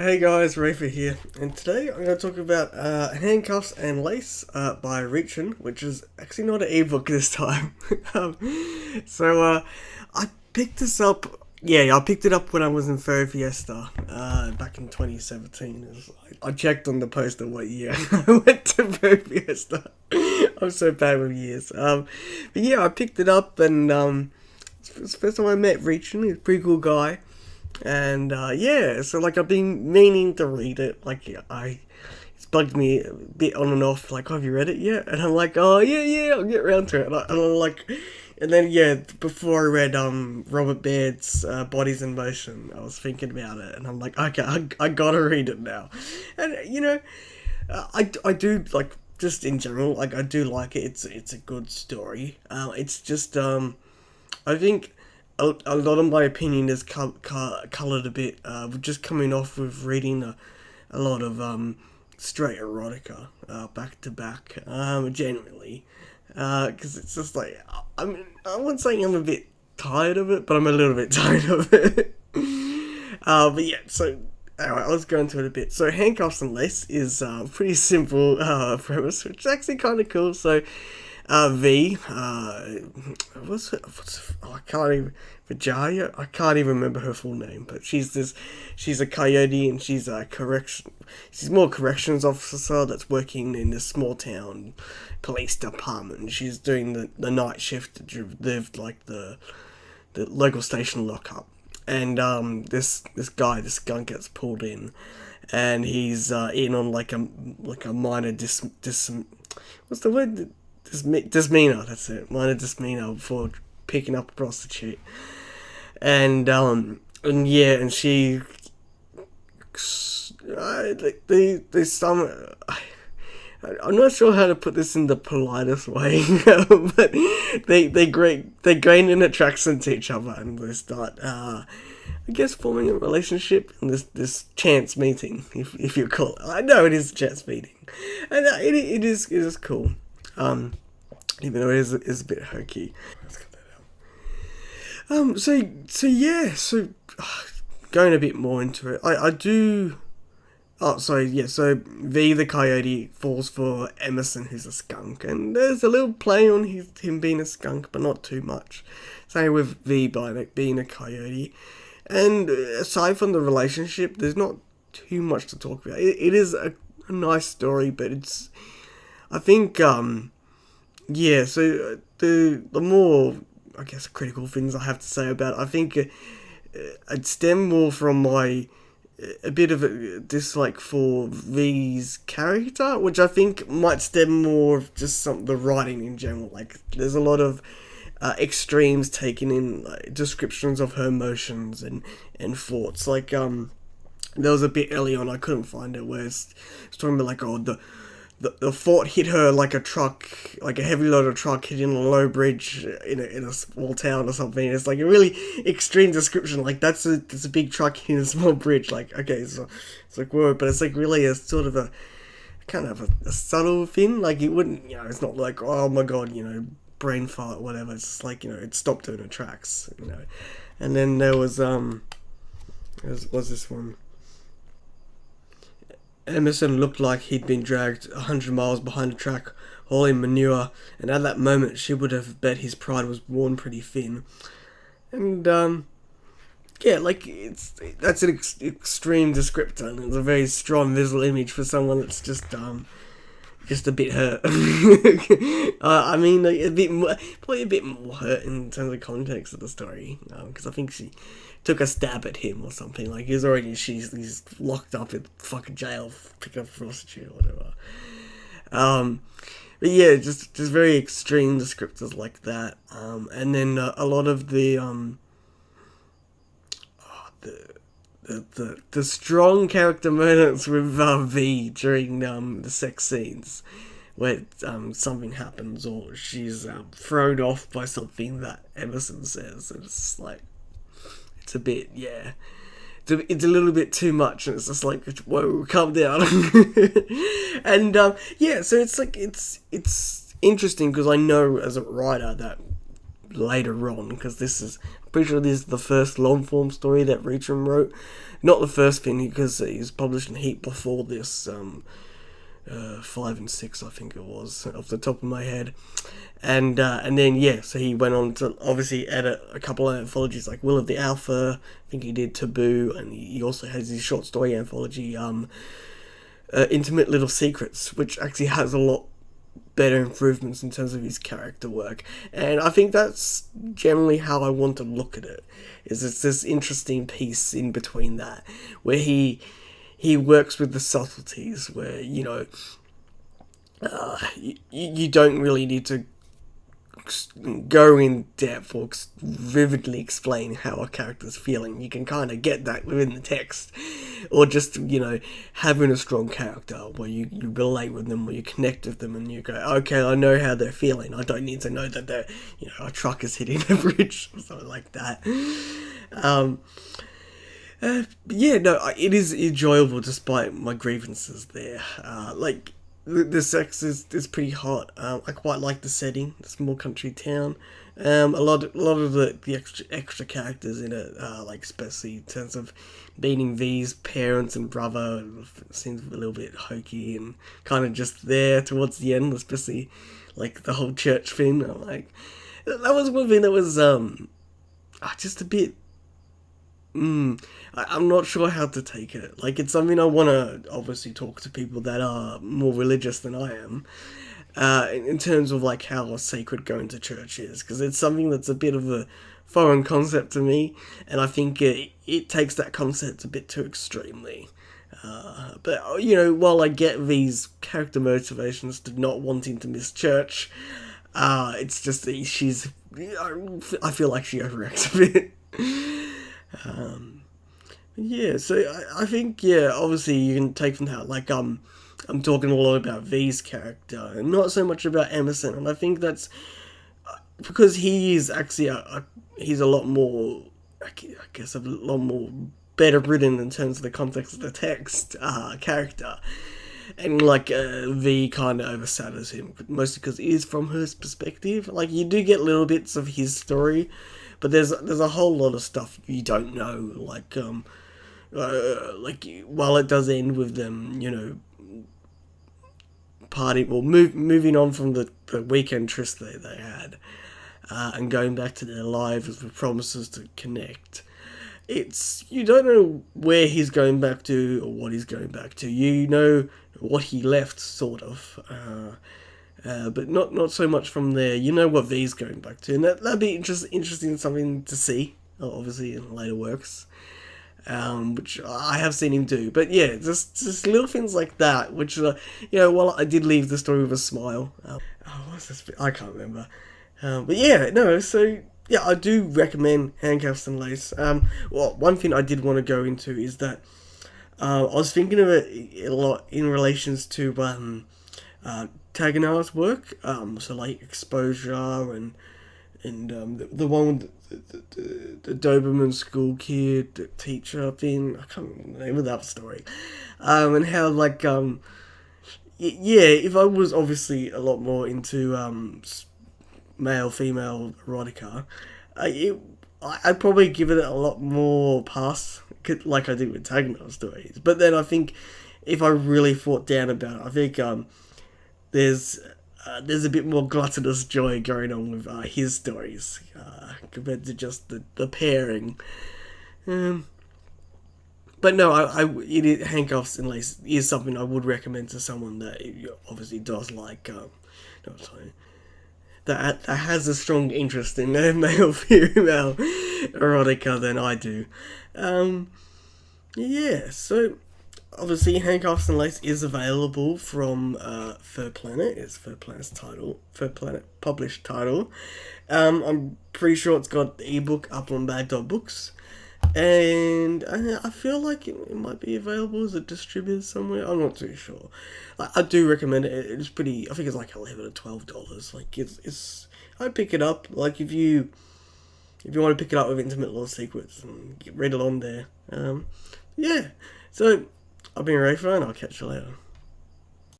Hey guys, Reyfar here, and today I'm going to talk about Handcuffs and Lace by Rechan, which is actually not an ebook this time. um, I picked this up, I picked it up when I was in Fairy Fiesta back in 2017. I checked on the poster what year I went to Fairy Fiesta. I'm so bad with years. But yeah, I picked it up, and it's the first time I met Rechan. He's a pretty cool guy. And so like I've been meaning to read it. It's bugged me a bit on and off. Like, have you read it yet? And I'm like, oh yeah, I'll get around to it. And then before I read Robert Baird's Bodies in Motion, I was thinking about it, and I'm like, okay, I gotta read it now. And I do like, just in general, like, I do like it. It's a good story. It's just I think a lot of my opinion is coloured a bit, just coming off with reading a lot of straight erotica back to back, genuinely, because it's just like, I mean, I wouldn't say I'm a bit tired of it, but I'm a little bit tired of it. But yeah, so anyway, let's go into it a bit. So Handcuffs and Lace is a pretty simple premise, which is actually kind of cool. So V, I can't even, Vijaya, I can't even remember her full name, but she's a coyote, and she's more corrections officer that's working in this small town police department. She's doing the night shift to live like the local station lockup. And this skunk gets pulled in, and he's in on like a minor what's the word? Dismena, that's it. Minor dismena for picking up a prostitute. And she, there's some, I'm not sure how to put this in the politest way, but they gain an attraction to each other, and they start, I guess, forming a relationship in this chance meeting, if you call it. I know it is a chance meeting, and it is cool. Even though it is a bit hokey. Let's cut that out. So going a bit more into it, I do. Oh, sorry, yeah. So V the coyote falls for Emerson, who's a skunk, and there's a little play on him being a skunk, but not too much. Same with V by being a coyote, and aside from the relationship, there's not too much to talk about. It is a nice story, but I think, so the more, I guess, critical things I have to say about it, I think it stem more from a bit of a dislike for V's character, which I think might stem more of just the writing in general. Like, there's a lot of extremes taken in, like, descriptions of her emotions and thoughts. Like, there was a bit early on, I couldn't find it, where it's talking about, like, the thought hit her like a truck, like a heavy loaded truck hitting a low bridge in a small town or something. It's like a really extreme description. Like, that's a big truck hitting a small bridge. Like, okay, so it's like, whoa, but it's like really a sort of a kind of a subtle thing. Like, it wouldn't, it's not like, oh my god, brain fart, whatever. It's just like, it stopped her in her tracks, And then there was this one. Emerson looked like he'd been dragged 100 miles behind a track, hauling manure, and at that moment she would have bet his pride was worn pretty thin. And, that's an extreme descriptor, and it's a very strong visual image for someone that's just a bit hurt. I mean, probably a bit more hurt in terms of the context of the story, because I think she took a stab at him or something. Like, he's locked up in fucking jail, picking up a prostitute or whatever. But yeah, just very extreme descriptors like that. And then a lot of the strong character moments with V during the sex scenes, where something happens or she's thrown off by something that Emerson says, and it's like, it's a bit, it's a little bit too much, and it's just like, whoa, calm down. And so it's like, it's interesting, because I know as a writer that later on, because this is Pretty sure this is the first long-form story that Rechan wrote. Not the first thing, because he was published in heap before this, 5 and 6, I think it was, off the top of my head. And then, yeah, so he went on to obviously edit a couple of anthologies like Will of the Alpha, I think he did Taboo, and he also has his short story anthology, Intimate Little Secrets, which actually has a lot better improvements in terms of his character work. And I think that's generally how I want to look at it, is it's this interesting piece in between that, where he works with the subtleties, where, you know, you don't really need to go in depth or vividly explain how a character's feeling. You can kind of get that within the text, or just, you know, having a strong character where you relate with them, where you connect with them, and you go, okay, I know how they're feeling. I don't need to know that they're, you know, a truck is hitting a bridge or something like that. Yeah, no, it is enjoyable despite my grievances there. Like, the sex is pretty hot. I quite like the setting. It's a small country town. A lot of the extra characters in it, like especially in terms of meeting V's parents and brother, seems a little bit hokey and kind of just there towards the end, especially like the whole church thing. I'm like, that was one thing that was just a bit. I'm not sure how to take it. Like, it's something I want to obviously talk to people that are more religious than I am, in terms of like how sacred going to church is, because it's something that's a bit of a foreign concept to me, and I think it takes that concept a bit too extremely. But, you know, while I get these character motivations to not wanting to miss church, it's just that I feel like she overacts a bit. Yeah, so I think, yeah, obviously you can take from that, like, I'm talking a lot about V's character, and not so much about Emerson, and I think that's, because he is actually, he's a lot more, I guess, a lot more better written in terms of the context of the text, character, and, like, V kind of overshadows him, mostly because it is from her perspective. Like, you do get little bits of his story, but there's a whole lot of stuff you don't know, like while it does end with them, you know, moving on from the weekend tryst they had, and going back to their lives with promises to connect. You don't know where he's going back to or what he's going back to. You know what he left, sort of, but not so much from there. You know what V's going back to, and that'd be interesting something to see, obviously, in later works, which I have seen him do. But yeah, just little things like that, which, you know, while I did leave the story with a smile. What's this? I can't remember. But yeah, no, so yeah, I do recommend Handcuffs and Lace. Well, one thing I did want to go into is that I was thinking of it a lot in relations to Taganar's work, so like Exposure and the one with the Doberman school kid, the teacher thing, I can't remember the name of that story, and how, like, yeah, if I was obviously a lot more into male-female erotica, I'd probably give it a lot more pass, like I did with Taganar's stories. But then I think if I really thought down about it, I think there's a bit more gluttonous joy going on with his stories, compared to just the pairing. But no, Handcuffs and Lace is something I would recommend to someone that obviously does like, that has a strong interest in male-female erotica than I do. Yeah, so obviously Handcuffs and Lace is available from Third Planet. It's Third Planet's title. Third Planet published title. I'm pretty sure it's got the ebook up on bag.books. And I feel like it might be available as a distributor somewhere. I'm not too sure. I do recommend it. It's pretty. I think it's like $11 or $12. Like it's. I'd pick it up. Like if you want to pick it up with Intimate Little Secrets and read it on there. Yeah. So I've been Reyfar, and I'll catch you later.